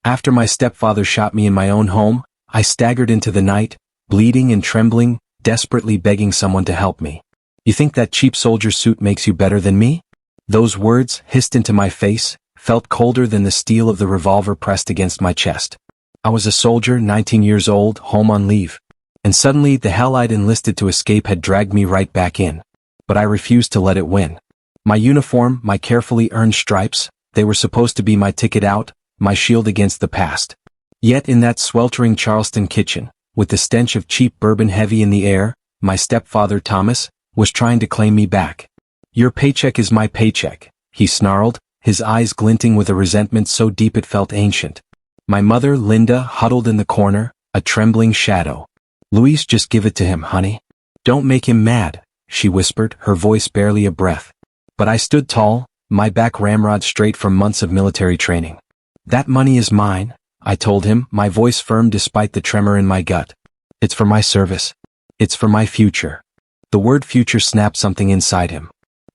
After my stepfather shot me in my own home, I staggered into the night, bleeding and trembling, desperately begging someone to help me. You think that cheap soldier suit makes you better than me? Those words, hissed into my face, felt colder than the steel of the revolver pressed against my chest. I was a soldier, 19 years old, home on leave. And suddenly the hell I'd enlisted to escape had dragged me right back in. But I refused to let it win. My uniform, my carefully earned stripes, they were supposed to be my ticket out, my shield against the past. Yet in that sweltering Charleston kitchen, with the stench of cheap bourbon heavy in the air, my stepfather Thomas was trying to claim me back. Your paycheck is my paycheck, he snarled, his eyes glinting with a resentment so deep it felt ancient. My mother, Linda, huddled in the corner, a trembling shadow. Luis, just give it to him, honey. Don't make him mad, she whispered, her voice barely a breath. But I stood tall, my back ramrod straight from months of military training. That money is mine, I told him, my voice firm despite the tremor in my gut. It's for my service. It's for my future. The word future snapped something inside him.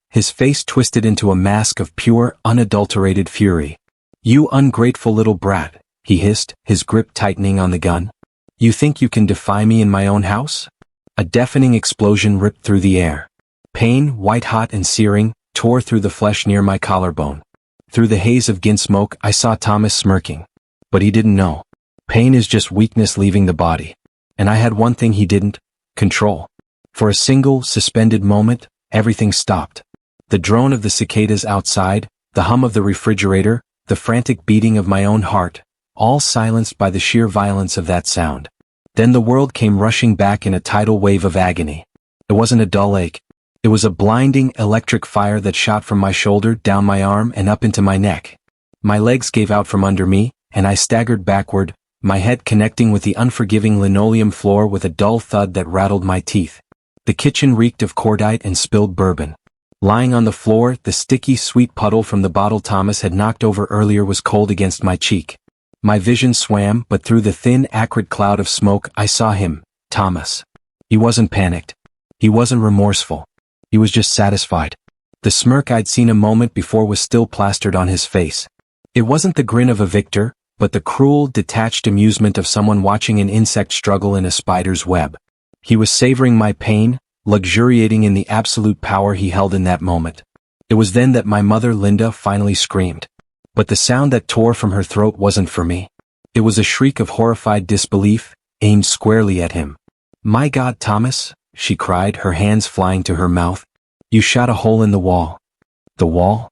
His face twisted into a mask of pure, unadulterated fury. You ungrateful little brat, he hissed, his grip tightening on the gun. You think you can defy me in my own house? A deafening explosion ripped through the air. Pain, white-hot and searing, tore through the flesh near my collarbone. Through the haze of gin smoke, I saw Thomas smirking. But he didn't know. Pain is just weakness leaving the body. And I had one thing he didn't: control. For a single, suspended moment, everything stopped. The drone of the cicadas outside, the hum of the refrigerator, the frantic beating of my own heart, all silenced by the sheer violence of that sound. Then the world came rushing back in a tidal wave of agony. It wasn't a dull ache. It was a blinding, electric fire that shot from my shoulder, down my arm, and up into my neck. My legs gave out from under me, and I staggered backward, my head connecting with the unforgiving linoleum floor with a dull thud that rattled my teeth. The kitchen reeked of cordite and spilled bourbon. Lying on the floor, the sticky, sweet puddle from the bottle Thomas had knocked over earlier was cold against my cheek. My vision swam, but through the thin, acrid cloud of smoke I saw him, Thomas. He wasn't panicked. He wasn't remorseful. He was just satisfied. The smirk I'd seen a moment before was still plastered on his face. It wasn't the grin of a victor, but the cruel, detached amusement of someone watching an insect struggle in a spider's web. He was savoring my pain, luxuriating in the absolute power he held in that moment. It was then that my mother, Linda, finally screamed. But the sound that tore from her throat wasn't for me. It was a shriek of horrified disbelief, aimed squarely at him. My God, Thomas, she cried, her hands flying to her mouth. You shot a hole in the wall. The wall?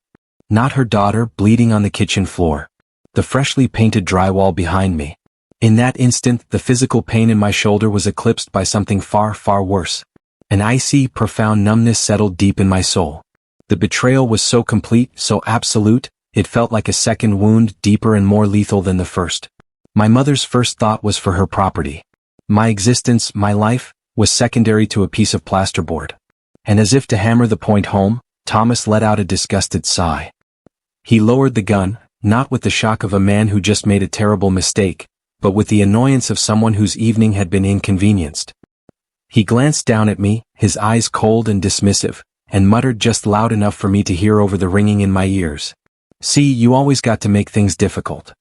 Not her daughter, bleeding on the kitchen floor. The freshly painted drywall behind me. In that instant, the physical pain in my shoulder was eclipsed by something far, far worse. An icy, profound numbness settled deep in my soul. The betrayal was so complete, so absolute, it felt like a second wound, deeper and more lethal than the first. My mother's first thought was for her property. My existence, my life, was secondary to a piece of plasterboard. And as if to hammer the point home, Thomas let out a disgusted sigh. He lowered the gun, not with the shock of a man who just made a terrible mistake, but with the annoyance of someone whose evening had been inconvenienced. He glanced down at me, his eyes cold and dismissive, and muttered just loud enough for me to hear over the ringing in my ears. See, you always got to make things difficult.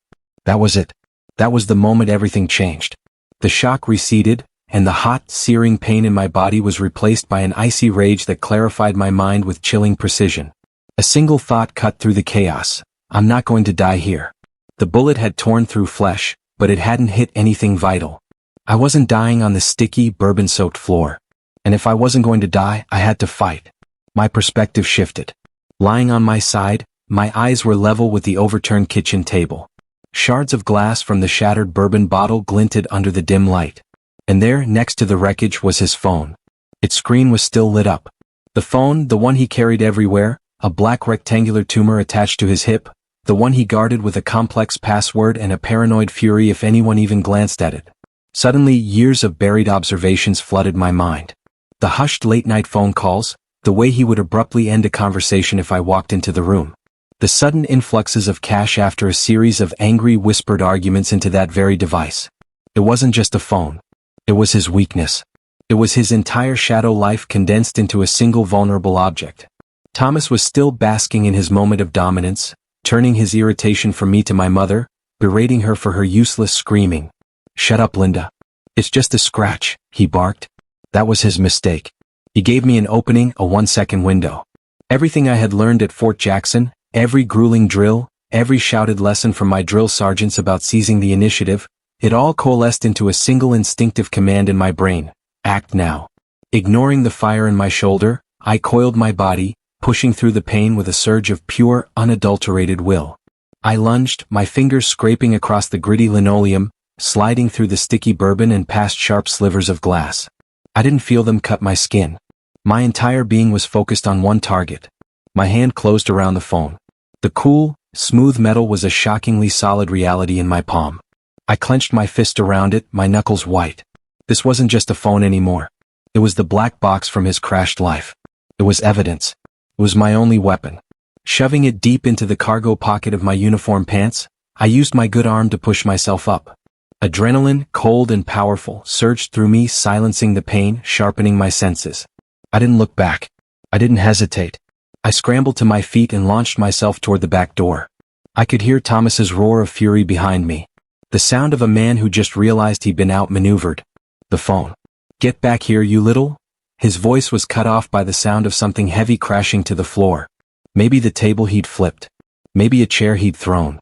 That was it. That was the moment everything changed. The shock receded, and the hot, searing pain in my body was replaced by an icy rage that clarified my mind with chilling precision. A single thought cut through the chaos. I'm not going to die here. The bullet had torn through flesh, but it hadn't hit anything vital. I wasn't dying on the sticky, bourbon-soaked floor. And if I wasn't going to die, I had to fight. My perspective shifted. Lying on my side, my eyes were level with the overturned kitchen table. Shards of glass from the shattered bourbon bottle glinted under the dim light. And there, next to the wreckage, was his phone. Its screen was still lit up. The phone, the one he carried everywhere, a black rectangular tumor attached to his hip, the one he guarded with a complex password and a paranoid fury if anyone even glanced at it. Suddenly, years of buried observations flooded my mind. The hushed late-night phone calls, the way he would abruptly end a conversation if I walked into the room. The sudden influxes of cash after a series of angry whispered arguments into that very device. It wasn't just a phone. It was his weakness. It was his entire shadow life condensed into a single vulnerable object. Thomas was still basking in his moment of dominance, turning his irritation from me to my mother, berating her for her useless screaming. "Shut up, Linda. It's just a scratch," he barked. That was his mistake. He gave me an opening, a 1-second window. Everything I had learned at Fort Jackson, every grueling drill, every shouted lesson from my drill sergeants about seizing the initiative, it all coalesced into a single instinctive command in my brain: act now. Ignoring the fire in my shoulder, I coiled my body, pushing through the pain with a surge of pure, unadulterated will. I lunged, my fingers scraping across the gritty linoleum, sliding through the sticky bourbon and past sharp slivers of glass. I didn't feel them cut my skin. My entire being was focused on one target. My hand closed around the phone. The cool, smooth metal was a shockingly solid reality in my palm. I clenched my fist around it, my knuckles white. This wasn't just a phone anymore. It was the black box from his crashed life. It was evidence. It was my only weapon. Shoving it deep into the cargo pocket of my uniform pants, I used my good arm to push myself up. Adrenaline, cold and powerful, surged through me, silencing the pain, sharpening my senses. I didn't look back. I didn't hesitate. I scrambled to my feet and launched myself toward the back door. I could hear Thomas's roar of fury behind me. The sound of a man who just realized he'd been outmaneuvered. The phone. "Get back here, you little..." His voice was cut off by the sound of something heavy crashing to the floor. Maybe the table he'd flipped. Maybe a chair he'd thrown.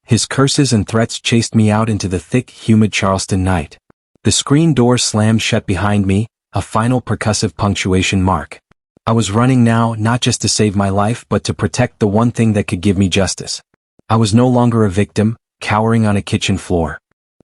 His curses and threats chased me out into the thick, humid Charleston night. The screen door slammed shut behind me, a final percussive punctuation mark. I was running now, not just to save my life but to protect the one thing that could give me justice. I was no longer a victim, cowering on a kitchen floor.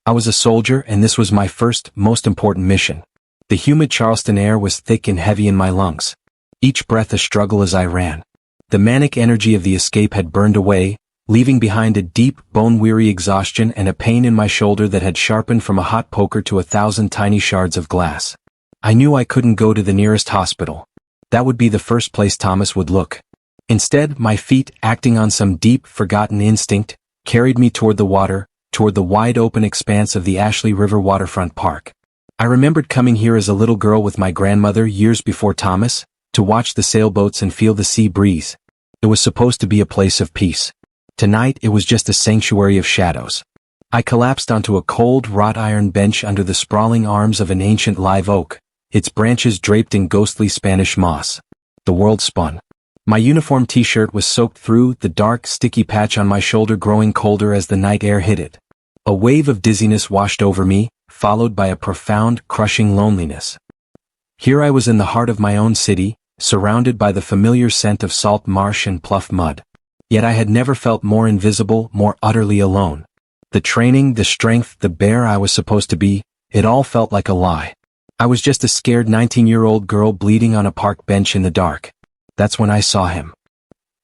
I was a soldier, and this was my first, most important mission. The humid Charleston air was thick and heavy in my lungs. Each breath a struggle as I ran. The manic energy of the escape had burned away, leaving behind a deep, bone-weary exhaustion and a pain in my shoulder that had sharpened from a hot poker to 1,000 tiny shards of glass. I knew I couldn't go to the nearest hospital. That would be the first place Thomas would look. Instead, my feet, acting on some deep, forgotten instinct, carried me toward the water, toward the wide-open expanse of the Ashley River waterfront park. I remembered coming here as a little girl with my grandmother years before Thomas, to watch the sailboats and feel the sea breeze. It was supposed to be a place of peace. Tonight it was just a sanctuary of shadows. I collapsed onto a cold wrought iron bench under the sprawling arms of an ancient live oak, its branches draped in ghostly Spanish moss. The world spun. My uniform t-shirt was soaked through, the dark, sticky patch on my shoulder growing colder as the night air hit it. A wave of dizziness washed over me, followed by a profound, crushing loneliness. Here I was in the heart of my own city, surrounded by the familiar scent of salt marsh and pluff mud. Yet I had never felt more invisible, more utterly alone. The training, the strength, the bear I was supposed to be, it all felt like a lie. I was just a scared 19-year-old girl bleeding on a park bench in the dark. That's when I saw him.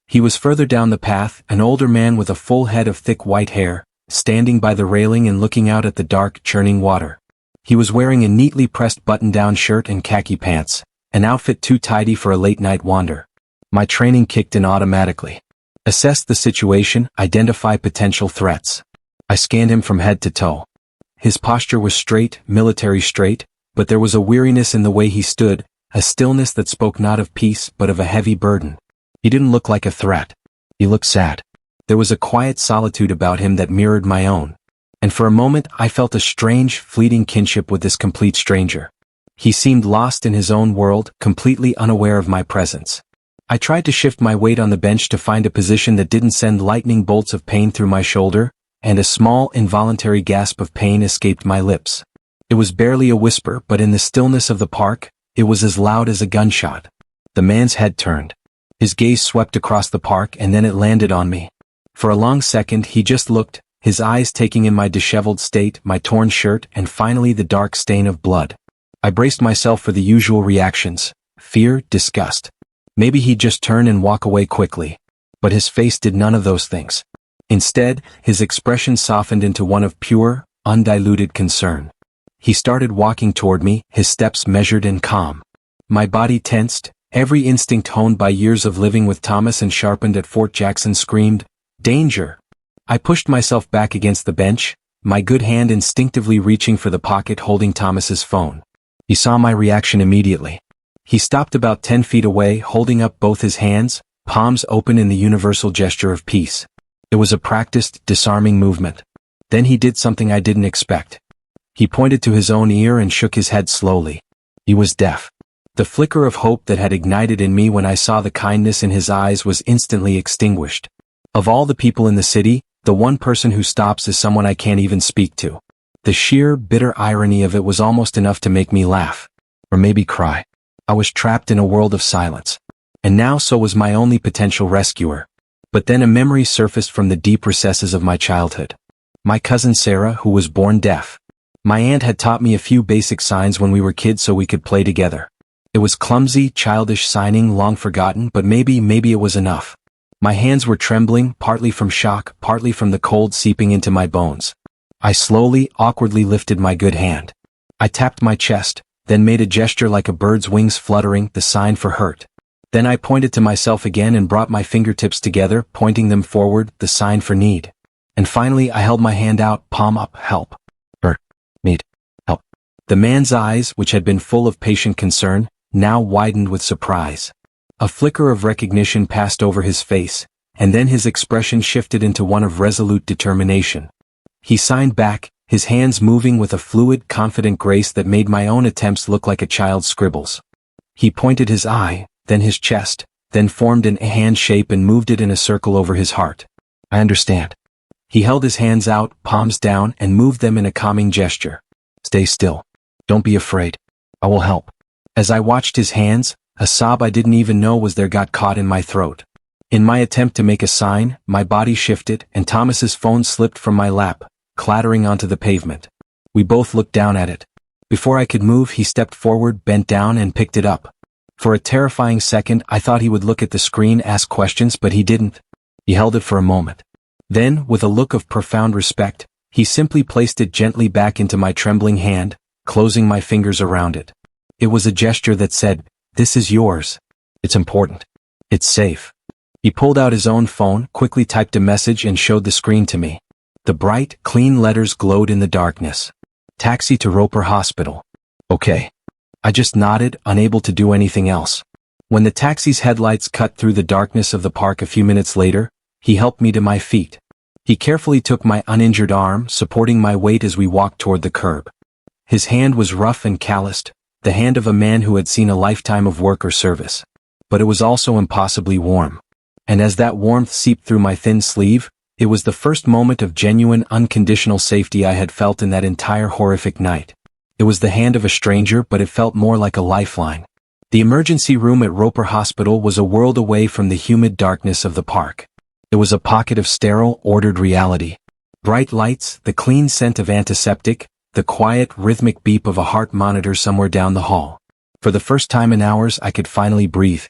He was further down the path, an older man with a full head of thick white hair, standing by the railing and looking out at the dark, churning water. He was wearing a neatly pressed button-down shirt and khaki pants, an outfit too tidy for a late-night wander. My training kicked in automatically. Assess the situation, identify potential threats. I scanned him from head to toe. His posture was straight, military straight, but there was a weariness in the way he stood, a stillness that spoke not of peace but of a heavy burden. He didn't look like a threat. He looked sad. There was a quiet solitude about him that mirrored my own. And for a moment I felt a strange, fleeting kinship with this complete stranger. He seemed lost in his own world, completely unaware of my presence. I tried to shift my weight on the bench to find a position that didn't send lightning bolts of pain through my shoulder, and a small, involuntary gasp of pain escaped my lips. It was barely a whisper, but in the stillness of the park, it was as loud as a gunshot. The man's head turned. His gaze swept across the park and then it landed on me. For a long second he just looked, his eyes taking in my disheveled state, my torn shirt, and finally the dark stain of blood. I braced myself for the usual reactions: fear, disgust. Maybe he'd just turn and walk away quickly. But his face did none of those things. Instead, his expression softened into one of pure, undiluted concern. He started walking toward me, his steps measured and calm. My body tensed, every instinct honed by years of living with Thomas and sharpened at Fort Jackson screamed, "Danger!" I pushed myself back against the bench, my good hand instinctively reaching for the pocket holding Thomas's phone. He saw my reaction immediately. He stopped about 10 feet away, holding up both his hands, palms open in the universal gesture of peace. It was a practiced, disarming movement. Then he did something I didn't expect. He pointed to his own ear and shook his head slowly. He was deaf. The flicker of hope that had ignited in me when I saw the kindness in his eyes was instantly extinguished. Of all the people in the city, the one person who stops is someone I can't even speak to. The sheer, bitter irony of it was almost enough to make me laugh. Or maybe cry. I was trapped in a world of silence. And now so was my only potential rescuer. But then a memory surfaced from the deep recesses of my childhood. My cousin Sarah, who was born deaf. My aunt had taught me a few basic signs when we were kids so we could play together. It was clumsy, childish signing, long forgotten, but maybe it was enough. My hands were trembling, partly from shock, partly from the cold seeping into my bones. I slowly, awkwardly lifted my good hand. I tapped my chest, then made a gesture like a bird's wings fluttering, the sign for hurt. Then I pointed to myself again and brought my fingertips together, pointing them forward, the sign for need. And finally I held my hand out, palm up, help. Need. Help. The man's eyes, which had been full of patient concern, now widened with surprise. A flicker of recognition passed over his face, and then his expression shifted into one of resolute determination. He signed back, his hands moving with a fluid, confident grace that made my own attempts look like a child's scribbles. He pointed his eye, then his chest, then formed an hand shape and moved it in a circle over his heart. I understand. He held his hands out, palms down, and moved them in a calming gesture. Stay still. Don't be afraid. I will help. As I watched his hands, a sob I didn't even know was there got caught in my throat. In my attempt to make a sign, my body shifted, and Thomas's phone slipped from my lap, clattering onto the pavement. We both looked down at it. Before I could move, he stepped forward, bent down, and picked it up. For a terrifying second, I thought he would look at the screen, ask questions, but he didn't. He held it for a moment. Then, with a look of profound respect, he simply placed it gently back into my trembling hand, closing my fingers around it. It was a gesture that said, "This is yours. It's important. It's safe." He pulled out his own phone, quickly typed a message and showed the screen to me. The bright, clean letters glowed in the darkness. Taxi to Roper Hospital. Okay. I just nodded, unable to do anything else. When the taxi's headlights cut through the darkness of the park a few minutes later, he helped me to my feet. He carefully took my uninjured arm, supporting my weight as we walked toward the curb. His hand was rough and calloused, the hand of a man who had seen a lifetime of work or service. But it was also impossibly warm. And as that warmth seeped through my thin sleeve, it was the first moment of genuine, unconditional safety I had felt in that entire horrific night. It was the hand of a stranger, but it felt more like a lifeline. The emergency room at Roper Hospital was a world away from the humid darkness of the park. It was a pocket of sterile, ordered reality. Bright lights, the clean scent of antiseptic, the quiet, rhythmic beep of a heart monitor somewhere down the hall. For the first time in hours, I could finally breathe.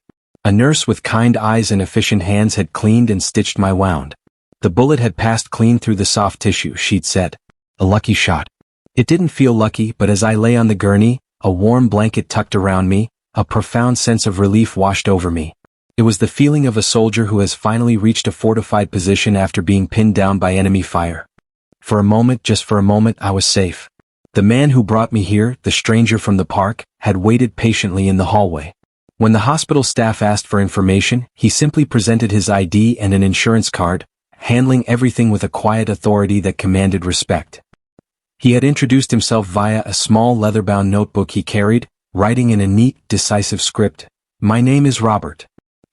A nurse with kind eyes and efficient hands had cleaned and stitched my wound. The bullet had passed clean through the soft tissue, she'd said. A lucky shot. It didn't feel lucky, but as I lay on the gurney, a warm blanket tucked around me, a profound sense of relief washed over me. It was the feeling of a soldier who has finally reached a fortified position after being pinned down by enemy fire. For a moment, just for a moment, I was safe. The man who brought me here, the stranger from the park, had waited patiently in the hallway. When the hospital staff asked for information, he simply presented his ID and an insurance card, handling everything with a quiet authority that commanded respect. He had introduced himself via a small leather-bound notebook he carried, writing in a neat, decisive script, "My name is Robert."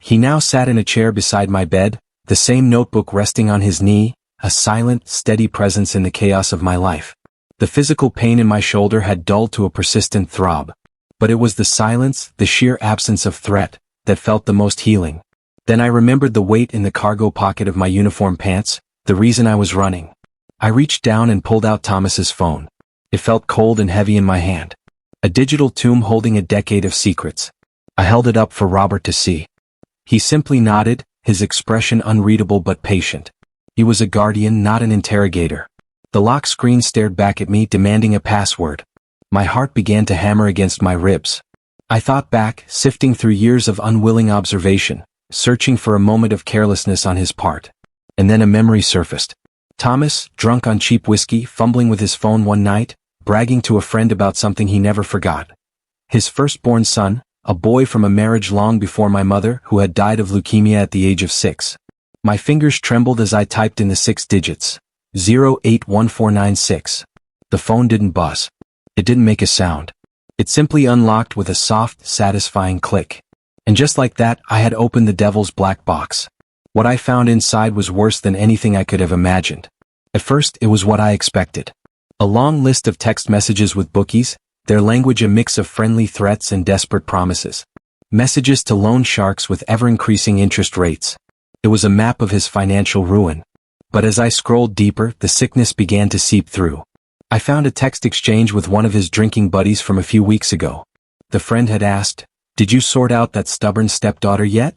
He now sat in a chair beside my bed, the same notebook resting on his knee, a silent, steady presence in the chaos of my life. The physical pain in my shoulder had dulled to a persistent throb. But it was the silence, the sheer absence of threat, that felt the most healing. Then I remembered the weight in the cargo pocket of my uniform pants, the reason I was running. I reached down and pulled out Thomas's phone. It felt cold and heavy in my hand. A digital tomb holding a decade of secrets. I held it up for Robert to see. He simply nodded, his expression unreadable but patient. He was a guardian, not an interrogator. The lock screen stared back at me, demanding a password. My heart began to hammer against my ribs. I thought back, sifting through years of unwilling observation, searching for a moment of carelessness on his part. And then a memory surfaced. Thomas, drunk on cheap whiskey, fumbling with his phone one night, bragging to a friend about something he never forgot. His firstborn son, a boy from a marriage long before my mother, who had died of leukemia at the age of 6. My fingers trembled as I typed in the 6 digits. 081496. The phone didn't buzz. It didn't make a sound. It simply unlocked with a soft, satisfying click. And just like that, I had opened the devil's black box. What I found inside was worse than anything I could have imagined. At first, it was what I expected. A long list of text messages with bookies, their language a mix of friendly threats and desperate promises. Messages to loan sharks with ever-increasing interest rates. It was a map of his financial ruin. But as I scrolled deeper, the sickness began to seep through. I found a text exchange with one of his drinking buddies from a few weeks ago. The friend had asked, "Did you sort out that stubborn stepdaughter yet?"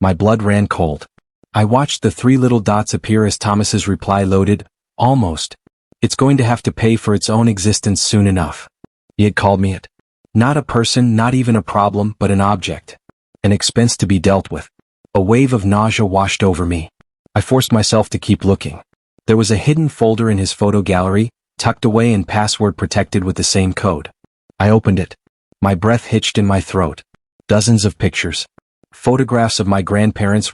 My blood ran cold. I watched the three little dots appear as Thomas's reply loaded. Almost. It's going to have to pay for its own existence soon enough. He had called me it. Not a person, not even a problem, but an object. An expense to be dealt with. A wave of nausea washed over me. I forced myself to keep looking. There was a hidden folder in his photo gallery, tucked away and password protected with the same code. I opened it. My breath hitched in my throat. Dozens of pictures. Photographs of my grandparents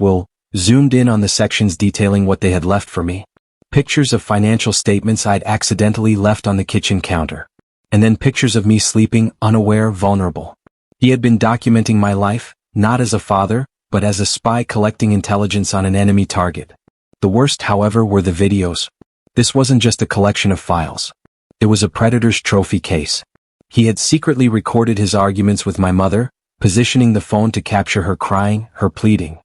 zoomed in on the sections detailing what they had left for me. Pictures of financial statements I'd accidentally left on the kitchen counter. And then pictures of me sleeping, unaware, vulnerable. He had been documenting my life, not as a father, but as a spy collecting intelligence on an enemy target. The worst, however, were the videos. This wasn't just a collection of files. It was a predator's trophy case. He had secretly recorded his arguments with my mother, positioning the phone to capture her crying, her pleading.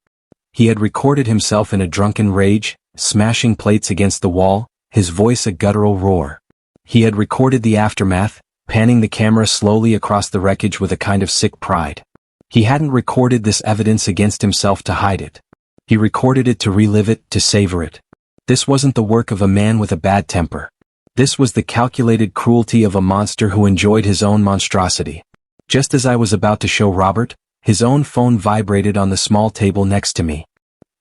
He had recorded himself in a drunken rage, smashing plates against the wall, his voice a guttural roar. He had recorded the aftermath, panning the camera slowly across the wreckage with a kind of sick pride. He hadn't recorded this evidence against himself to hide it. He recorded it to relive it, to savor it. This wasn't the work of a man with a bad temper. This was the calculated cruelty of a monster who enjoyed his own monstrosity. Just as I was about to show Robert, his own phone vibrated on the small table next to me.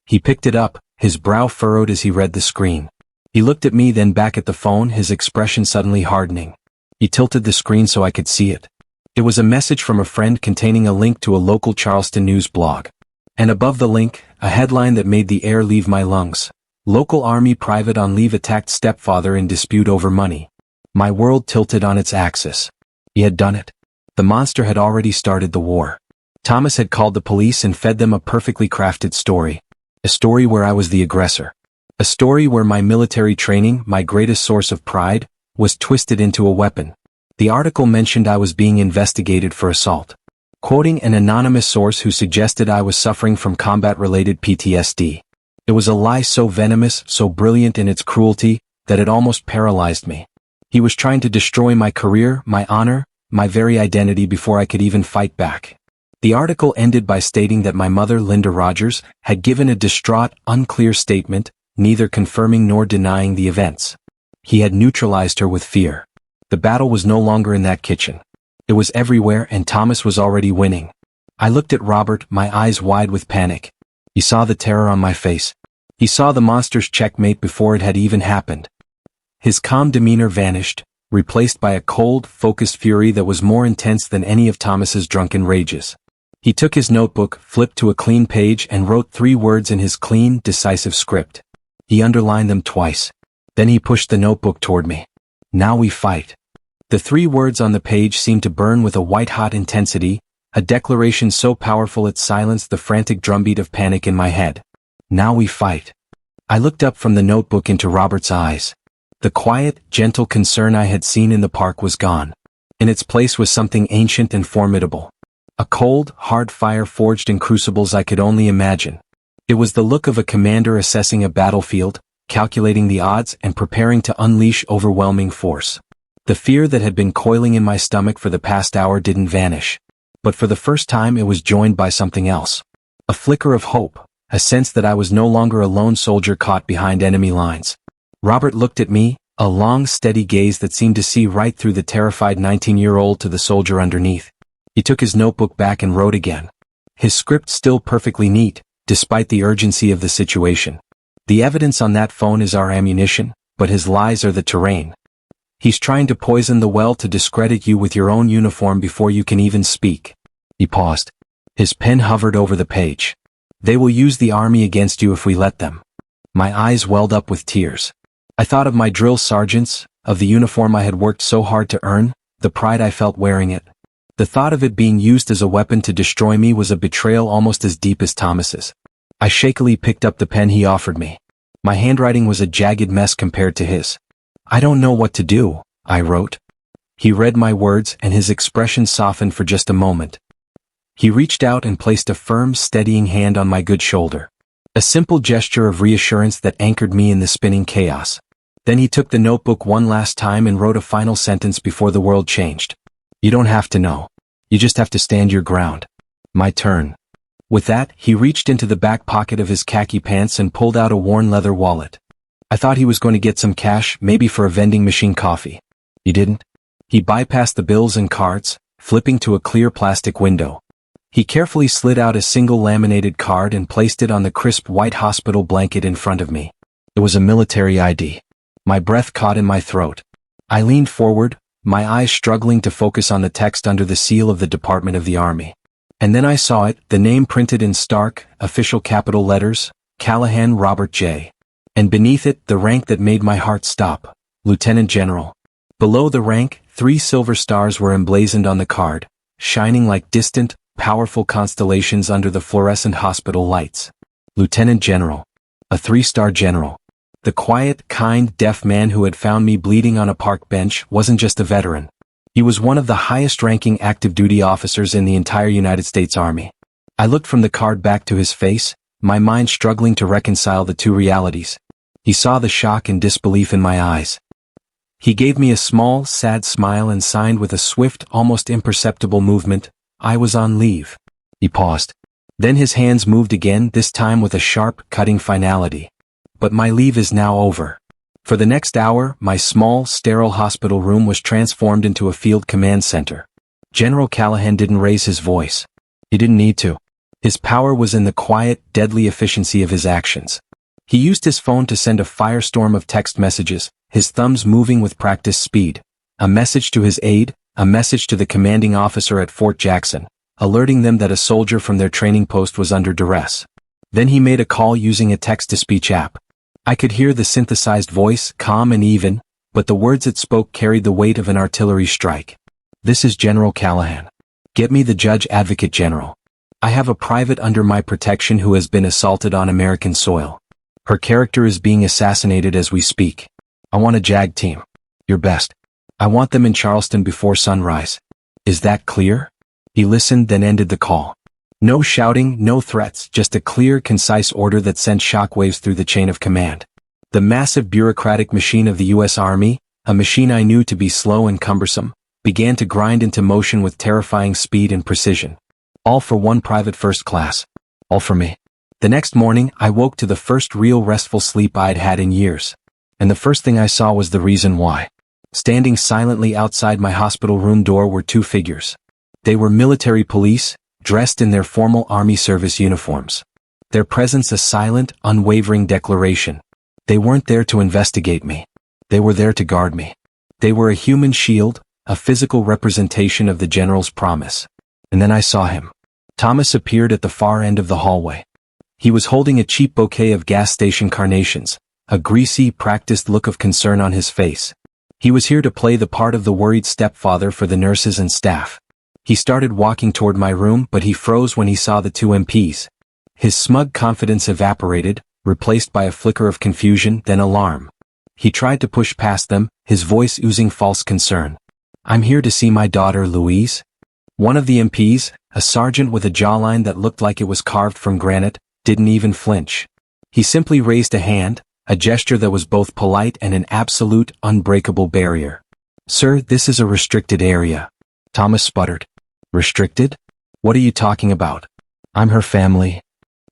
He picked it up, his brow furrowed as he read the screen. He looked at me, then back at the phone, his expression suddenly hardening. He tilted the screen so I could see it. It was a message from a friend containing a link to a local Charleston news blog. And above the link, a headline that made the air leave my lungs. Local Army private on leave attacked stepfather in dispute over money. My world tilted on its axis. He had done it. The monster had already started the war. Thomas had called the police and fed them a perfectly crafted story. A story where I was the aggressor. A story where my military training, my greatest source of pride, was twisted into a weapon. The article mentioned I was being investigated for assault. Quoting an anonymous source who suggested I was suffering from combat-related PTSD. It was a lie so venomous, so brilliant in its cruelty, that it almost paralyzed me. He was trying to destroy my career, my honor, my very identity before I could even fight back. The article ended by stating that my mother, Linda Rogers, had given a distraught, unclear statement, neither confirming nor denying the events. He had neutralized her with fear. The battle was no longer in that kitchen. It was everywhere, and Thomas was already winning. I looked at Robert, my eyes wide with panic. He saw the terror on my face. He saw the monster's checkmate before it had even happened. His calm demeanor vanished, replaced by a cold, focused fury that was more intense than any of Thomas's drunken rages. He took his notebook, flipped to a clean page, and wrote 3 words in his clean, decisive script. He underlined them twice. Then he pushed the notebook toward me. "Now we fight." The 3 words on the page seemed to burn with a white-hot intensity, a declaration so powerful it silenced the frantic drumbeat of panic in my head. Now we fight. I looked up from the notebook into Robert's eyes. The quiet, gentle concern I had seen in the park was gone. In its place was something ancient and formidable. A cold, hard fire forged in crucibles I could only imagine. It was the look of a commander assessing a battlefield, calculating the odds and preparing to unleash overwhelming force. The fear that had been coiling in my stomach for the past hour didn't vanish. But for the first time it was joined by something else. A flicker of hope, a sense that I was no longer a lone soldier caught behind enemy lines. Robert looked at me, a long, steady gaze that seemed to see right through the terrified 19-year-old to the soldier underneath. He took his notebook back and wrote again. His script still perfectly neat, despite the urgency of the situation. The evidence on that phone is our ammunition, but his lies are the terrain. He's trying to poison the well to discredit you with your own uniform before you can even speak. He paused. His pen hovered over the page. They will use the army against you if we let them. My eyes welled up with tears. I thought of my drill sergeants, of the uniform I had worked so hard to earn, the pride I felt wearing it. The thought of it being used as a weapon to destroy me was a betrayal almost as deep as Thomas's. I shakily picked up the pen he offered me. My handwriting was a jagged mess compared to his. "I don't know what to do," I wrote. He read my words and his expression softened for just a moment. He reached out and placed a firm, steadying hand on my good shoulder. A simple gesture of reassurance that anchored me in the spinning chaos. Then he took the notebook one last time and wrote a final sentence before the world changed. "You don't have to know. You just have to stand your ground." My turn. With that, he reached into the back pocket of his khaki pants and pulled out a worn leather wallet. I thought he was going to get some cash, maybe for a vending machine coffee. He didn't. He bypassed the bills and cards, flipping to a clear plastic window. He carefully slid out a single laminated card and placed it on the crisp white hospital blanket in front of me. It was a military ID. My breath caught in my throat. I leaned forward, my eyes struggling to focus on the text under the seal of the Department of the Army. And then I saw it, the name printed in stark, official capital letters, Callahan Robert J. And beneath it, the rank that made my heart stop, Lieutenant General. Below the rank, 3 silver stars were emblazoned on the card, shining like distant, powerful constellations under the fluorescent hospital lights. Lieutenant General. A 3-star general. The quiet, kind, deaf man who had found me bleeding on a park bench wasn't just a veteran. He was one of the highest-ranking active duty officers in the entire United States Army. I looked from the card back to his face, my mind struggling to reconcile the two realities. He saw the shock and disbelief in my eyes. He gave me a small, sad smile and signed with a swift, almost imperceptible movement, "I was on leave." He paused. Then his hands moved again, this time with a sharp, cutting finality. "But my leave is now over." For the next hour, my small, sterile hospital room was transformed into a field command center. General Callahan didn't raise his voice. He didn't need to. His power was in the quiet, deadly efficiency of his actions. He used his phone to send a firestorm of text messages, his thumbs moving with practiced speed. A message to his aide, a message to the commanding officer at Fort Jackson, alerting them that a soldier from their training post was under duress. Then he made a call using a text-to-speech app. I could hear the synthesized voice, calm and even, but the words it spoke carried the weight of an artillery strike. "This is General Callahan. Get me the Judge Advocate General. I have a private under my protection who has been assaulted on American soil. Her character is being assassinated as we speak. I want a JAG team. Your best. I want them in Charleston before sunrise. Is that clear?" He listened, then ended the call. No shouting, no threats, just a clear, concise order that sent shockwaves through the chain of command. The massive bureaucratic machine of the U.S. Army, a machine I knew to be slow and cumbersome, began to grind into motion with terrifying speed and precision. All for one private first class. All for me. The next morning, I woke to the first real restful sleep I'd had in years. And the first thing I saw was the reason why. Standing silently outside my hospital room door were 2 figures. They were military police, dressed in their formal Army service uniforms. Their presence a silent, unwavering declaration. They weren't there to investigate me. They were there to guard me. They were a human shield, a physical representation of the general's promise. And then I saw him. Thomas appeared at the far end of the hallway. He was holding a cheap bouquet of gas station carnations, a greasy, practiced look of concern on his face. He was here to play the part of the worried stepfather for the nurses and staff. He started walking toward my room, but he froze when he saw the 2 MPs. His smug confidence evaporated, replaced by a flicker of confusion, then alarm. He tried to push past them, his voice oozing false concern. "I'm here to see my daughter Louise." One of the MPs, a sergeant with a jawline that looked like it was carved from granite, didn't even flinch. He simply raised a hand, a gesture that was both polite and an absolute, unbreakable barrier. "Sir, this is a restricted area." Thomas sputtered. "Restricted? What are you talking about? I'm her family."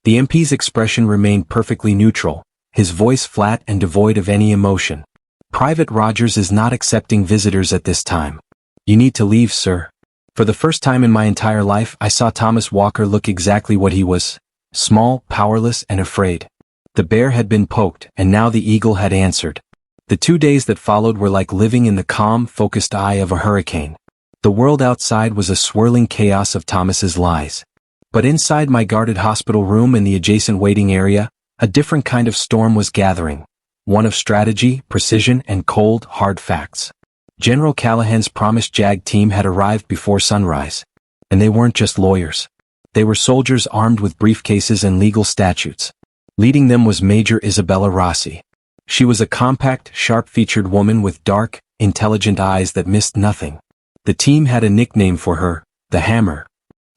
The MP's expression remained perfectly neutral, his voice flat and devoid of any emotion. "Private Rogers is not accepting visitors at this time. You need to leave, sir." For the first time in my entire life, I saw Thomas Walker look exactly what he was. Small, powerless, and afraid. The bear had been poked, and now the eagle had answered. The 2 days that followed were like living in the calm, focused eye of a hurricane. The world outside was a swirling chaos of Thomas's lies. But inside my guarded hospital room and the adjacent waiting area, a different kind of storm was gathering. one of strategy, precision, and cold, hard facts. General Callahan's promised JAG team had arrived before sunrise. And they weren't just lawyers. They were soldiers armed with briefcases and legal statutes. Leading them was Major Isabella Rossi. She was a compact, sharp-featured woman with dark, intelligent eyes that missed nothing. The team had a nickname for her, the Hammer.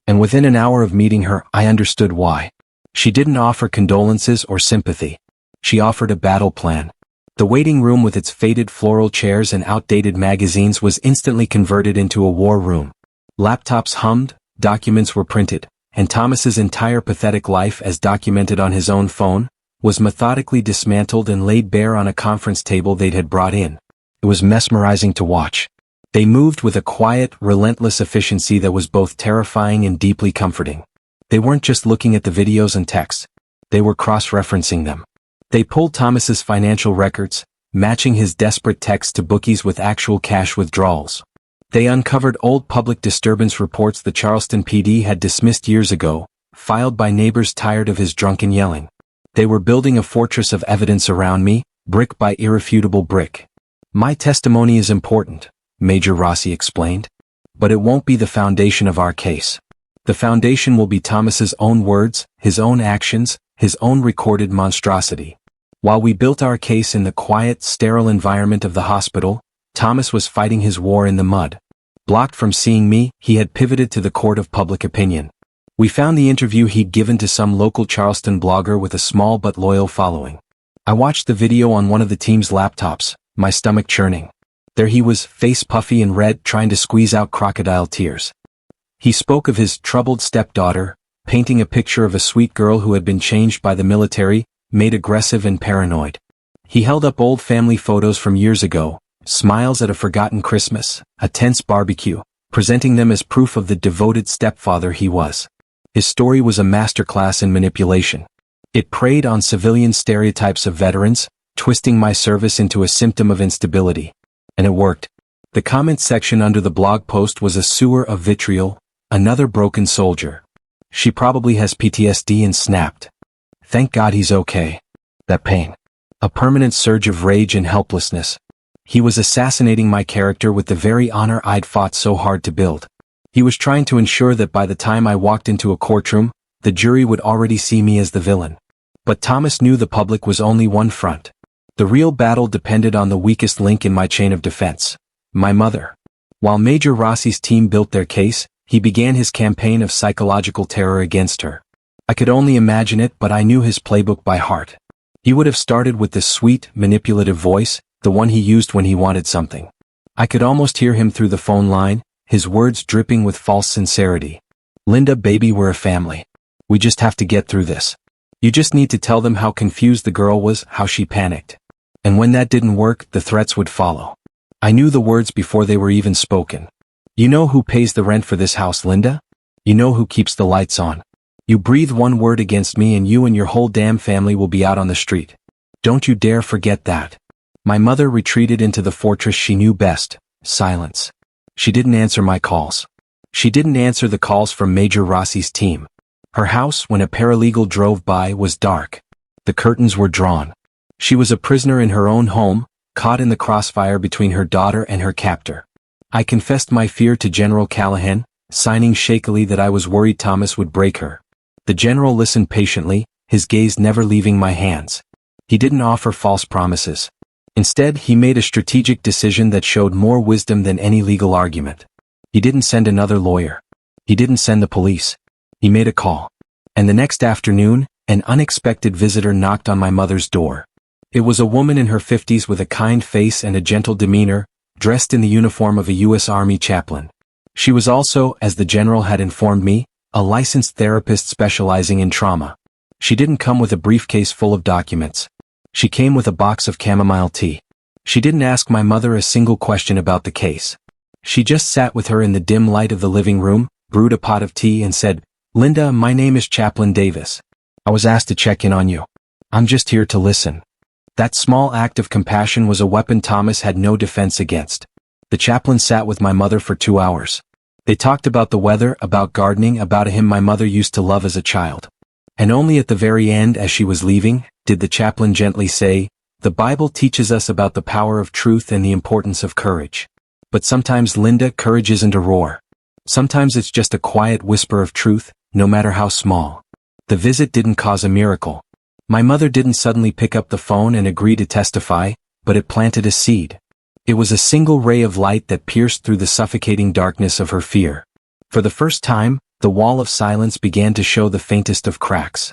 And within an hour of meeting her, I understood why. She didn't offer condolences or sympathy. She offered a battle plan. The waiting room with its faded floral chairs and outdated magazines was instantly converted into a war room. Laptops hummed, documents were printed, and Thomas's entire pathetic life as documented on his own phone, was methodically dismantled and laid bare on a conference table they'd had brought in. It was mesmerizing to watch. They moved with a quiet, relentless efficiency that was both terrifying and deeply comforting. They weren't just looking at the videos and texts. They were cross-referencing them. They pulled Thomas's financial records, matching his desperate texts to bookies with actual cash withdrawals. They uncovered old public disturbance reports the Charleston PD had dismissed years ago, filed by neighbors tired of his drunken yelling. They were building a fortress of evidence around me, brick by irrefutable brick. My testimony is important, Major Rossi explained, but it won't be the foundation of our case. The foundation will be Thomas's own words, his own actions, his own recorded monstrosity. While we built our case in the quiet, sterile environment of the hospital, Thomas was fighting his war in the mud. Blocked from seeing me, he had pivoted to the court of public opinion. We found the interview he'd given to some local Charleston blogger with a small but loyal following. I watched the video on one of the team's laptops, my stomach churning. There he was, face puffy and red, trying to squeeze out crocodile tears. He spoke of his troubled stepdaughter, painting a picture of a sweet girl who had been changed by the military, made aggressive and paranoid. He held up old family photos from years ago, smiles at a forgotten Christmas, a tense barbecue, presenting them as proof of the devoted stepfather he was. His story was a masterclass in manipulation. It preyed on civilian stereotypes of veterans, twisting my service into a symptom of instability. And it worked. The comment section under the blog post was a sewer of vitriol, another broken soldier. She probably has PTSD and snapped. Thank God he's okay. That pain. A permanent surge of rage and helplessness. He was assassinating my character with the very honor I'd fought so hard to build. He was trying to ensure that by the time I walked into a courtroom, the jury would already see me as the villain. But Thomas knew the public was only one front. The real battle depended on the weakest link in my chain of defense. My mother. While Major Rossi's team built their case, he began his campaign of psychological terror against her. I could only imagine it, but I knew his playbook by heart. He would have started with the sweet, manipulative voice, the one he used when he wanted something. I could almost hear him through the phone line, his words dripping with false sincerity. Linda, baby, we're a family. We just have to get through this. You just need to tell them how confused the girl was, how she panicked. And when that didn't work, the threats would follow. I knew the words before they were even spoken. You know who pays the rent for this house, Linda? You know who keeps the lights on? You breathe one word against me and you and your whole damn family will be out on the street. Don't you dare forget that. My mother retreated into the fortress she knew best, silence. She didn't answer my calls. She didn't answer the calls from Major Rossi's team. Her house, when a paralegal drove by, was dark. The curtains were drawn. She was a prisoner in her own home, caught in the crossfire between her daughter and her captor. I confessed my fear to General Callahan, signing shakily that I was worried Thomas would break her. The general listened patiently, his gaze never leaving my hands. He didn't offer false promises. Instead, he made a strategic decision that showed more wisdom than any legal argument. He didn't send another lawyer. He didn't send the police. He made a call. And the next afternoon, an unexpected visitor knocked on my mother's door. It was a woman in her 50s with a kind face and a gentle demeanor, dressed in the uniform of a U.S. Army chaplain. She was also, as the general had informed me, a licensed therapist specializing in trauma. She didn't come with a briefcase full of documents. She came with a box of chamomile tea. She didn't ask my mother a single question about the case. She just sat with her in the dim light of the living room, brewed a pot of tea and said, "Linda, my name is Chaplain Davis. I was asked to check in on you. I'm just here to listen." That small act of compassion was a weapon Thomas had no defense against. The chaplain sat with my mother for 2 hours. They talked about the weather, about gardening, about a hymn my mother used to love as a child. And only at the very end, as she was leaving, did the chaplain gently say, The Bible teaches us about the power of truth and the importance of courage. But sometimes, Linda, courage isn't a roar. Sometimes it's just a quiet whisper of truth, no matter how small. The visit didn't cause a miracle. My mother didn't suddenly pick up the phone and agree to testify, but it planted a seed. It was a single ray of light that pierced through the suffocating darkness of her fear. For the first time, the wall of silence began to show the faintest of cracks.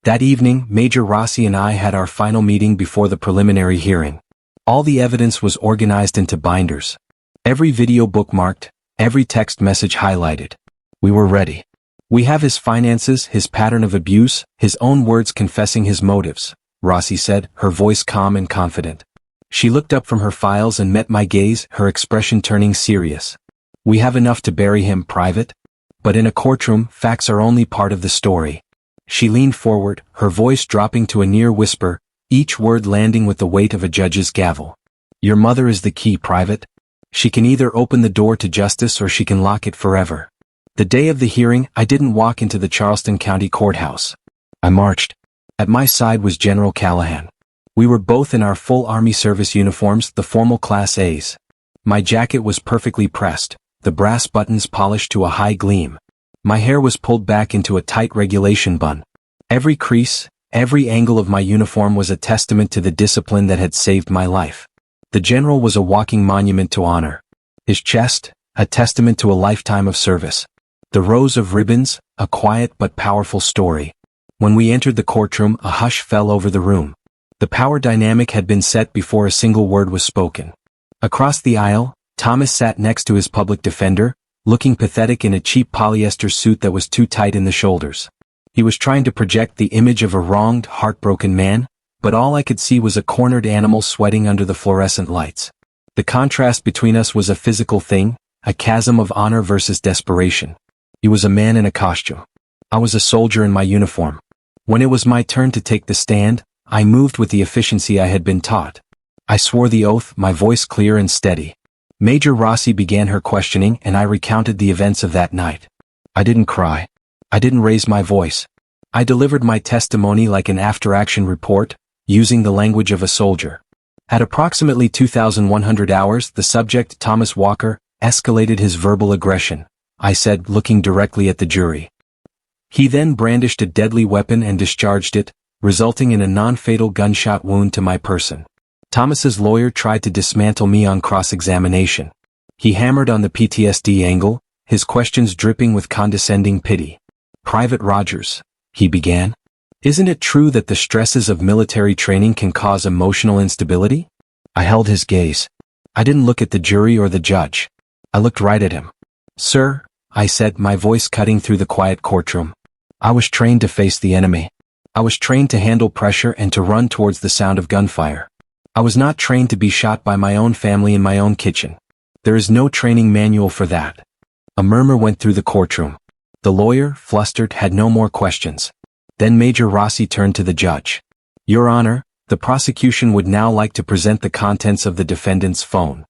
That evening, Major Rossi and I had our final meeting before the preliminary hearing. All the evidence was organized into binders. Every video bookmarked, every text message highlighted. We were ready. We have his finances, his pattern of abuse, his own words confessing his motives, Rossi said, her voice calm and confident. She looked up from her files and met my gaze, her expression turning serious. We have enough to bury him, Private. But in a courtroom, facts are only part of the story. She leaned forward, her voice dropping to a near whisper, each word landing with the weight of a judge's gavel. Your mother is the key, Private. She can either open the door to justice or she can lock it forever. The day of the hearing, I didn't walk into the Charleston County Courthouse. I marched. At my side was General Callahan. We were both in our full Army service uniforms, the formal Class A's. My jacket was perfectly pressed, the brass buttons polished to a high gleam. My hair was pulled back into a tight regulation bun. Every crease, every angle of my uniform was a testament to the discipline that had saved my life. The general was a walking monument to honor. His chest, a testament to a lifetime of service. The rows of ribbons, a quiet but powerful story. When we entered the courtroom, a hush fell over the room. The power dynamic had been set before a single word was spoken. Across the aisle, Thomas sat next to his public defender, looking pathetic in a cheap polyester suit that was too tight in the shoulders. He was trying to project the image of a wronged, heartbroken man, but all I could see was a cornered animal sweating under the fluorescent lights. The contrast between us was a physical thing, a chasm of honor versus desperation. He was a man in a costume. I was a soldier in my uniform. When it was my turn to take the stand, I moved with the efficiency I had been taught. I swore the oath, my voice clear and steady. Major Rossi began her questioning and I recounted the events of that night. I didn't cry. I didn't raise my voice. I delivered my testimony like an after-action report, using the language of a soldier. At approximately 2,100 hours, the subject, Thomas Walker, escalated his verbal aggression, I said, looking directly at the jury. He then brandished a deadly weapon and discharged it, resulting in a non-fatal gunshot wound to my person. Thomas's lawyer tried to dismantle me on cross-examination. He hammered on the PTSD angle, his questions dripping with condescending pity. Private Rogers, he began. Isn't it true that the stresses of military training can cause emotional instability? I held his gaze. I didn't look at the jury or the judge. I looked right at him. Sir, I said, my voice cutting through the quiet courtroom. I was trained to face the enemy. I was trained to handle pressure and to run towards the sound of gunfire. I was not trained to be shot by my own family in my own kitchen. There is no training manual for that. A murmur went through the courtroom. The lawyer, flustered, had no more questions. Then Major Rossi turned to the judge. Your Honor, the prosecution would now like to present the contents of the defendant's phone.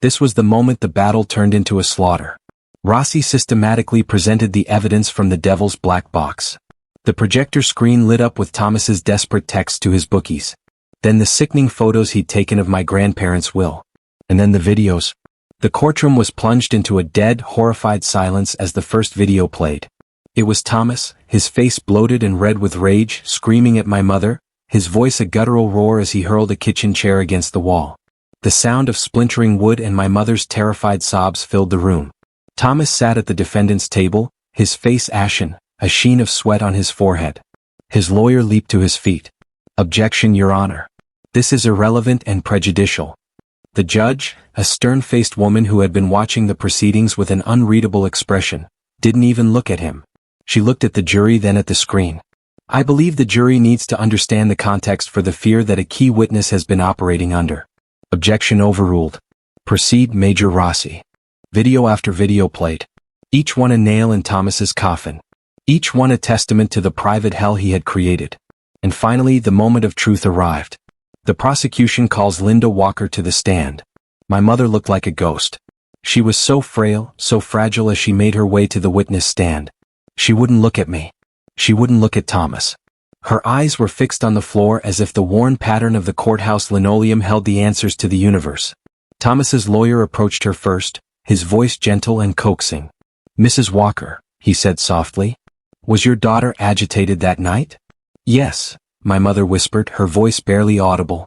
This was the moment the battle turned into a slaughter. Rossi systematically presented the evidence from the devil's black box. The projector screen lit up with Thomas's desperate text to his bookies. Then the sickening photos he'd taken of my grandparents' will. And then the videos. The courtroom was plunged into a dead, horrified silence as the first video played. It was Thomas, his face bloated and red with rage, screaming at my mother, his voice a guttural roar as he hurled a kitchen chair against the wall. The sound of splintering wood and my mother's terrified sobs filled the room. Thomas sat at the defendant's table, his face ashen, a sheen of sweat on his forehead. His lawyer leaped to his feet. Objection, Your Honor. This is irrelevant and prejudicial. The judge, a stern-faced woman who had been watching the proceedings with an unreadable expression, didn't even look at him. She looked at the jury, then at the screen. I believe the jury needs to understand the context for the fear that a key witness has been operating under. Objection overruled. Proceed, Major Rossi. Video after video played. Each one a nail in Thomas's coffin. Each one a testament to the private hell he had created. And finally, the moment of truth arrived. The prosecution calls Linda Walker to the stand. My mother looked like a ghost. She was so frail, so fragile as she made her way to the witness stand. She wouldn't look at me. She wouldn't look at Thomas. Her eyes were fixed on the floor as if the worn pattern of the courthouse linoleum held the answers to the universe. Thomas's lawyer approached her first, his voice gentle and coaxing. "Mrs. Walker," he said softly, "was your daughter agitated that night?" "Yes," my mother whispered, her voice barely audible.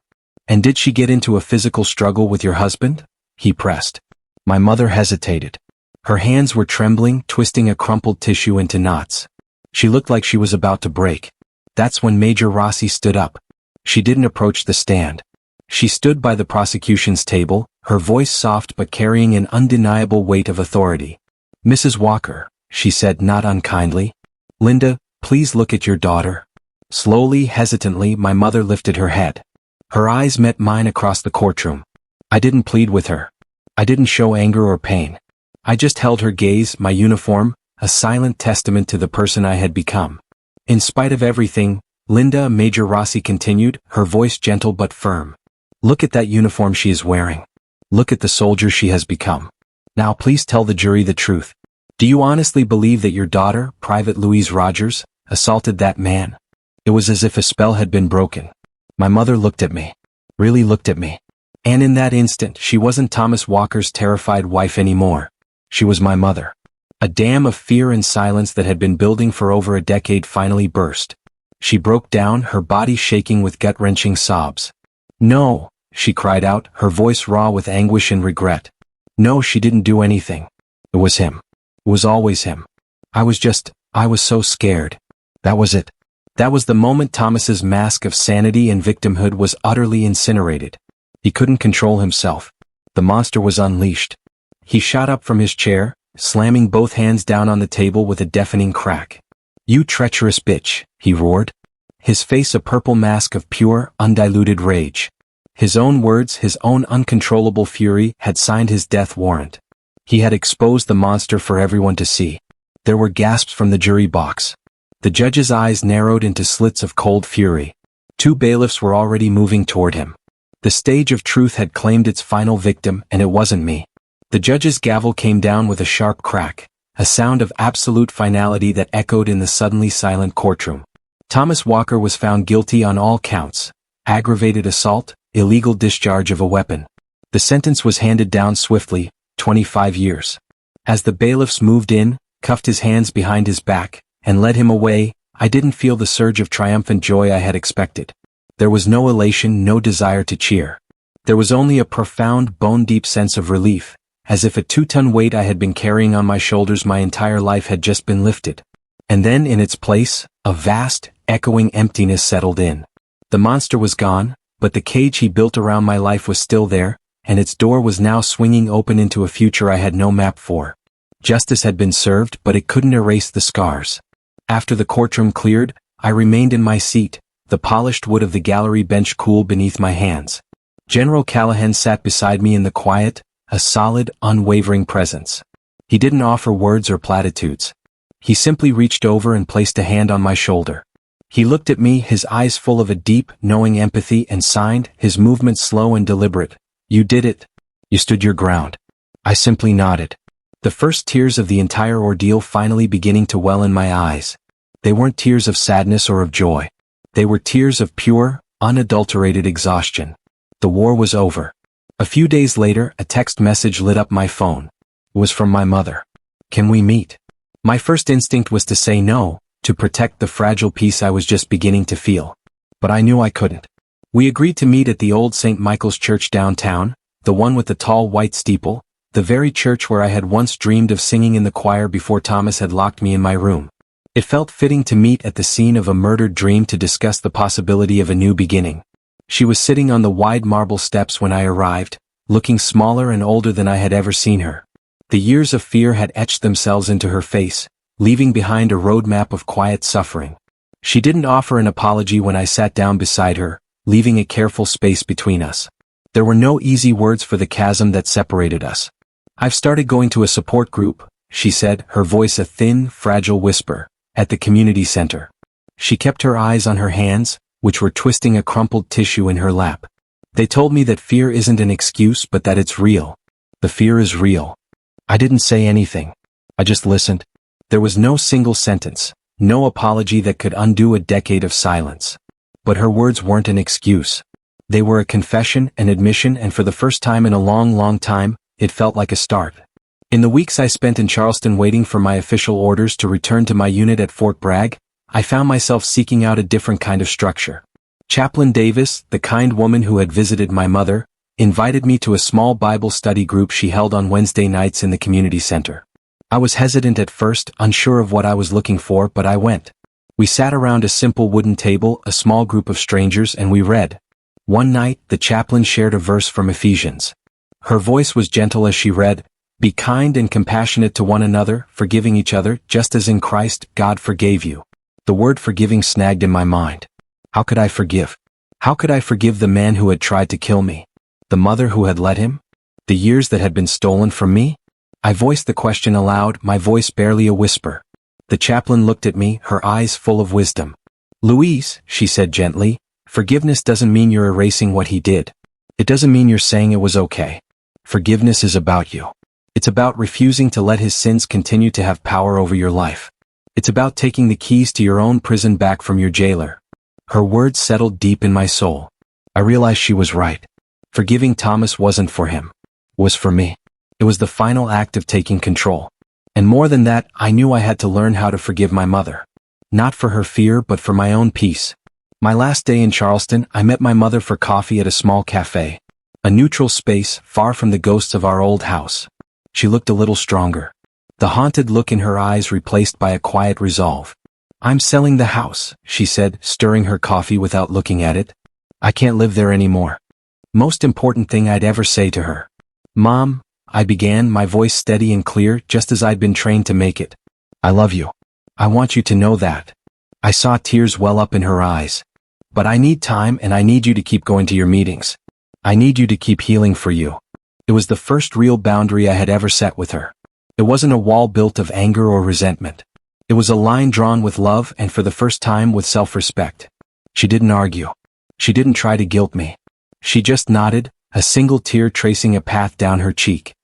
"And did she get into a physical struggle with your husband?" he pressed. My mother hesitated. Her hands were trembling, twisting a crumpled tissue into knots. She looked like she was about to break. That's when Major Rossi stood up. She didn't approach the stand. She stood by the prosecution's table, her voice soft but carrying an undeniable weight of authority. "Mrs. Walker," she said not unkindly. "Linda, please look at your daughter." Slowly, hesitantly, my mother lifted her head. Her eyes met mine across the courtroom. I didn't plead with her. I didn't show anger or pain. I just held her gaze, my uniform, a silent testament to the person I had become. "In spite of everything, Linda," Major Rossi continued, her voice gentle but firm. "Look at that uniform she is wearing. Look at the soldier she has become. Now please tell the jury the truth. Do you honestly believe that your daughter, Private Louise Rogers, assaulted that man?" It was as if a spell had been broken. My mother looked at me. Really looked at me. And in that instant, she wasn't Thomas Walker's terrified wife anymore. She was my mother. A dam of fear and silence that had been building for over a decade finally burst. She broke down, her body shaking with gut-wrenching sobs. "No," she cried out, her voice raw with anguish and regret. "No, she didn't do anything. It was him. It was always him. I was so scared. That was it." That was the moment Thomas's mask of sanity and victimhood was utterly incinerated. He couldn't control himself. The monster was unleashed. He shot up from his chair, slamming both hands down on the table with a deafening crack. "You treacherous bitch," he roared. His face a purple mask of pure, undiluted rage. His own words, his own uncontrollable fury, had signed his death warrant. He had exposed the monster for everyone to see. There were gasps from the jury box. The judge's eyes narrowed into slits of cold fury. Two bailiffs were already moving toward him. The stage of truth had claimed its final victim, and it wasn't me. The judge's gavel came down with a sharp crack, a sound of absolute finality that echoed in the suddenly silent courtroom. Thomas Walker was found guilty on all counts: aggravated assault, illegal discharge of a weapon. The sentence was handed down swiftly, 25 years. As the bailiffs moved in, cuffed his hands behind his back, and led him away, I didn't feel the surge of triumphant joy I had expected. There was no elation, no desire to cheer. There was only a profound, bone-deep sense of relief, as if a 2-ton weight I had been carrying on my shoulders my entire life had just been lifted. And then in its place, a vast, echoing emptiness settled in. The monster was gone, but the cage he built around my life was still there, and its door was now swinging open into a future I had no map for. Justice had been served, but it couldn't erase the scars. After the courtroom cleared, I remained in my seat, the polished wood of the gallery bench cool beneath my hands. General Callahan sat beside me in the quiet, a solid, unwavering presence. He didn't offer words or platitudes. He simply reached over and placed a hand on my shoulder. He looked at me, his eyes full of a deep, knowing empathy, and signed, his movements slow and deliberate. "You did it. You stood your ground." I simply nodded. The first tears of the entire ordeal finally beginning to well in my eyes. They weren't tears of sadness or of joy. They were tears of pure, unadulterated exhaustion. The war was over. A few days later, a text message lit up my phone. It was from my mother. "Can we meet?" My first instinct was to say no, to protect the fragile peace I was just beginning to feel. But I knew I couldn't. We agreed to meet at the old St. Michael's Church downtown, the one with the tall white steeple, the very church where I had once dreamed of singing in the choir before Thomas had locked me in my room. It felt fitting to meet at the scene of a murdered dream to discuss the possibility of a new beginning. She was sitting on the wide marble steps when I arrived, looking smaller and older than I had ever seen her. The years of fear had etched themselves into her face, leaving behind a roadmap of quiet suffering. She didn't offer an apology when I sat down beside her, leaving a careful space between us. There were no easy words for the chasm that separated us. "I've started going to a support group," she said, her voice a thin, fragile whisper, "at the community center." She kept her eyes on her hands, which were twisting a crumpled tissue in her lap. "They told me that fear isn't an excuse but that it's real. The fear is real." I didn't say anything. I just listened. There was no single sentence, No apology that could undo a decade of silence. But her words weren't an excuse. They were a confession, an admission, and for the first time in a long, long time, it felt like a start. In the weeks I spent in Charleston waiting for my official orders to return to my unit at Fort Bragg, I found myself seeking out a different kind of structure. Chaplain Davis, the kind woman who had visited my mother, invited me to a small Bible study group she held on Wednesday nights in the community center. I was hesitant at first, unsure of what I was looking for, but I went. We sat around a simple wooden table, a small group of strangers, and we read. One night, the chaplain shared a verse from Ephesians. Her voice was gentle as she read, "Be kind and compassionate to one another, forgiving each other, just as in Christ, God forgave you." The word forgiving snagged in my mind. How could I forgive? How could I forgive the man who had tried to kill me? The mother who had led him? The years that had been stolen from me? I voiced the question aloud, my voice barely a whisper. The chaplain looked at me, her eyes full of wisdom. "Louise," she said gently, "forgiveness doesn't mean you're erasing what he did. It doesn't mean you're saying it was okay. Forgiveness is about you. It's about refusing to let his sins continue to have power over your life. It's about taking the keys to your own prison back from your jailer." Her words settled deep in my soul. I realized she was right. Forgiving Thomas wasn't for him. It was for me. It was the final act of taking control. And more than that, I knew I had to learn how to forgive my mother. Not for her fear, but for my own peace. My last day in Charleston, I met my mother for coffee at a small cafe. A neutral space, far from the ghosts of our old house. She looked a little stronger. The haunted look in her eyes replaced by a quiet resolve. "I'm selling the house," she said, stirring her coffee without looking at it. "I can't live there anymore." Most important thing I'd ever say to her. "Mom," I began, my voice steady and clear, just as I'd been trained to make it. "I love you. I want you to know that." I saw tears well up in her eyes. "But I need time, and I need you to keep going to your meetings. I need you to keep healing for you." It was the first real boundary I had ever set with her. It wasn't a wall built of anger or resentment. It was a line drawn with love and for the first time with self-respect. She didn't argue. She didn't try to guilt me. She just nodded, a single tear tracing a path down her cheek.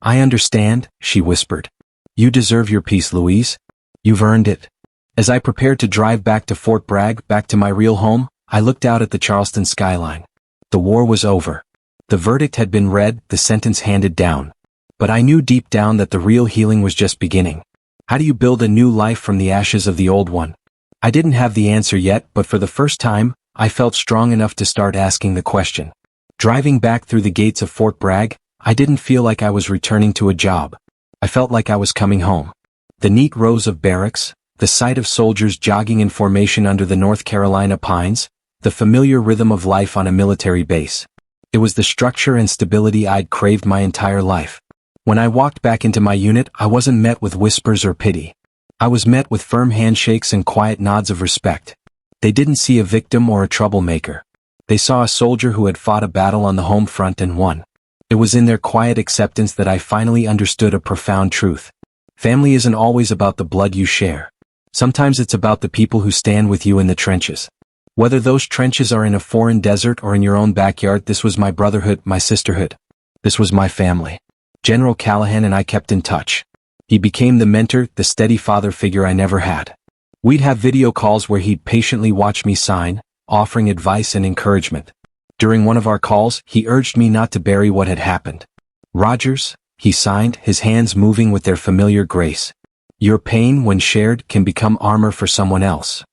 "I understand," she whispered. "You deserve your peace, Louise. You've earned it." As I prepared to drive back to Fort Bragg, back to my real home, I looked out at the Charleston skyline. The war was over. The verdict had been read, the sentence handed down. But I knew deep down that the real healing was just beginning. How do you build a new life from the ashes of the old one? I didn't have the answer yet, but for the first time, I felt strong enough to start asking the question. Driving back through the gates of Fort Bragg, I didn't feel like I was returning to a job. I felt like I was coming home. The neat rows of barracks, the sight of soldiers jogging in formation under the North Carolina pines, the familiar rhythm of life on a military base. It was the structure and stability I'd craved my entire life. When I walked back into my unit, I wasn't met with whispers or pity. I was met with firm handshakes and quiet nods of respect. They didn't see a victim or a troublemaker. They saw a soldier who had fought a battle on the home front and won. It was in their quiet acceptance that I finally understood a profound truth. Family isn't always about the blood you share. Sometimes it's about the people who stand with you in the trenches. Whether those trenches are in a foreign desert or in your own backyard, this was my brotherhood, my sisterhood. This was my family. General Callahan and I kept in touch. He became the mentor, the steady father figure I never had. We'd have video calls where he'd patiently watch me sign, offering advice and encouragement. During one of our calls, he urged me not to bury what had happened. "Rogers," he signed, his hands moving with their familiar grace. "Your pain, when shared, can become armor for someone else."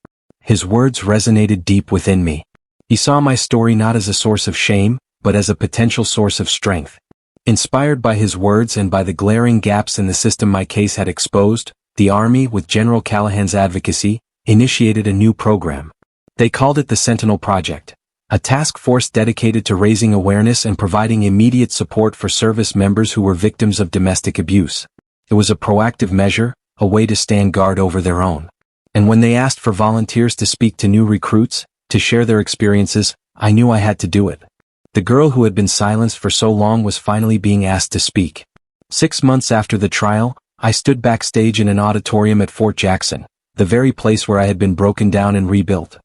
His words resonated deep within me. He saw my story not as a source of shame, but as a potential source of strength. Inspired by his words and by the glaring gaps in the system my case had exposed, the Army, with General Callahan's advocacy, initiated a new program. They called it the Sentinel Project, a task force dedicated to raising awareness and providing immediate support for service members who were victims of domestic abuse. It was a proactive measure, a way to stand guard over their own. And when they asked for volunteers to speak to new recruits, to share their experiences, I knew I had to do it. The girl who had been silenced for so long was finally being asked to speak. 6 months after the trial, I stood backstage in an auditorium at Fort Jackson, the very place where I had been broken down and rebuilt.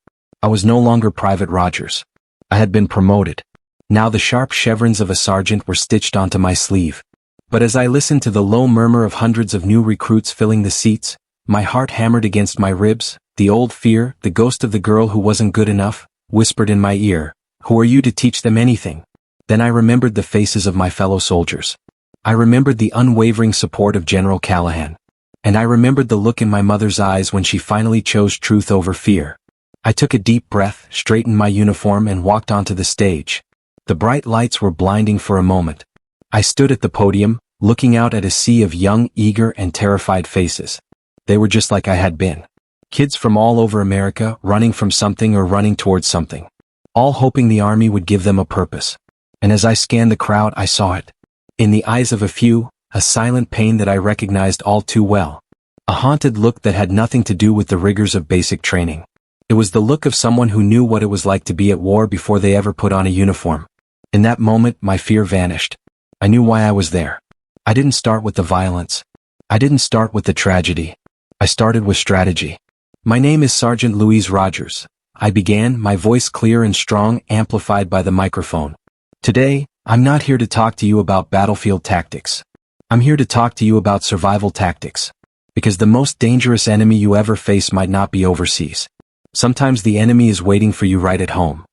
I was no longer Private Rogers. I had been promoted. Now the sharp chevrons of a sergeant were stitched onto my sleeve. But as I listened to the low murmur of hundreds of new recruits filling the seats, My heart hammered against my ribs. The old fear, the ghost of the girl who wasn't good enough, whispered in my ear, "Who are you to teach them anything?" Then I remembered the faces of my fellow soldiers. I remembered the unwavering support of General Callahan. And I remembered the look in my mother's eyes when she finally chose truth over fear. I took a deep breath, straightened my uniform, and walked onto the stage. The bright lights were blinding for a moment. I stood at the podium, looking out at a sea of young, eager, and terrified faces. They were just like I had been. Kids from all over America, running from something or running towards something. All hoping the army would give them a purpose. And as I scanned the crowd, I saw it. In the eyes of a few, a silent pain that I recognized all too well. A haunted look that had nothing to do with the rigors of basic training. It was the look of someone who knew what it was like to be at war before they ever put on a uniform. In that moment, my fear vanished. I knew why I was there. I didn't start with the violence. I didn't start with the tragedy. I started with strategy. "My name is Sergeant Louise Rogers," I began, my voice clear and strong, amplified by the microphone. "Today, I'm not here to talk to you about battlefield tactics. I'm here to talk to you about survival tactics. Because the most dangerous enemy you ever face might not be overseas. Sometimes the enemy is waiting for you right at home."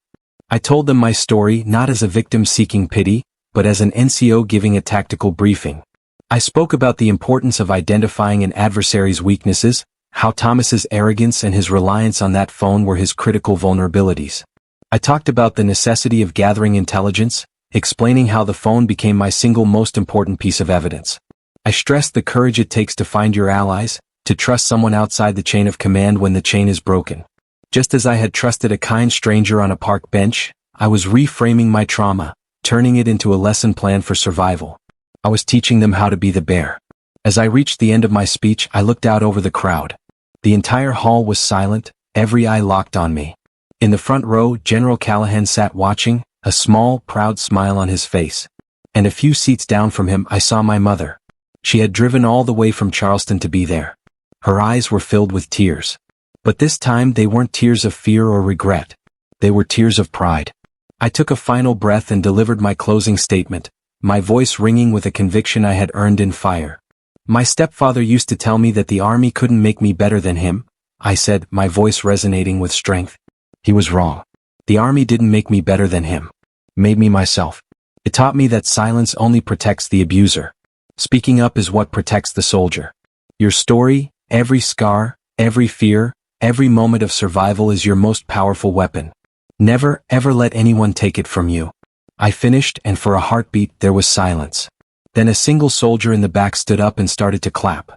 I told them my story not as a victim seeking pity, but as an NCO giving a tactical briefing. I spoke about the importance of identifying an adversary's weaknesses, how Thomas's arrogance and his reliance on that phone were his critical vulnerabilities. I talked about the necessity of gathering intelligence, explaining how the phone became my single most important piece of evidence. I stressed the courage it takes to find your allies, to trust someone outside the chain of command when the chain is broken. Just as I had trusted a kind stranger on a park bench, I was reframing my trauma, turning it into a lesson plan for survival. I was teaching them how to be the bear. As I reached the end of my speech, I looked out over the crowd. The entire hall was silent, every eye locked on me. In the front row, General Callahan sat watching, a small, proud smile on his face. And a few seats down from him, I saw my mother. She had driven all the way from Charleston to be there. Her eyes were filled with tears. But this time they weren't tears of fear or regret. They were tears of pride. I took a final breath and delivered my closing statement, my voice ringing with a conviction I had earned in fire. "My stepfather used to tell me that the army couldn't make me better than him," I said, my voice resonating with strength. He was wrong. The army didn't make me better than him. It made me myself. It taught me that silence only protects the abuser. Speaking up is what protects the soldier. Your story, every scar, every fear, every moment of survival is your most powerful weapon. Never, ever let anyone take it from you. I finished, and for a heartbeat there was silence. Then a single soldier in the back stood up and started to clap.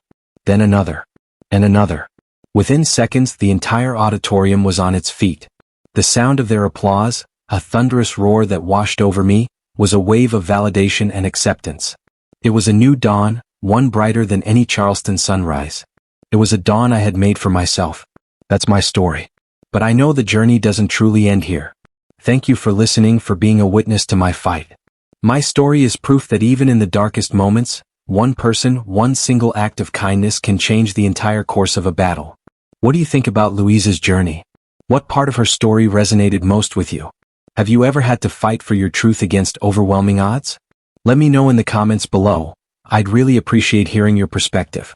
Then another. And another. Within seconds, the entire auditorium was on its feet. The sound of their applause, a thunderous roar that washed over me, was a wave of validation and acceptance. It was a new dawn, one brighter than any Charleston sunrise. It was a dawn I had made for myself. That's my story. But I know the journey doesn't truly end here. Thank you for listening, for being a witness to my fight. My story is proof that even in the darkest moments, one person, one single act of kindness can change the entire course of a battle. What do you think about Louise's journey? What part of her story resonated most with you? Have you ever had to fight for your truth against overwhelming odds? Let me know in the comments below. I'd really appreciate hearing your perspective.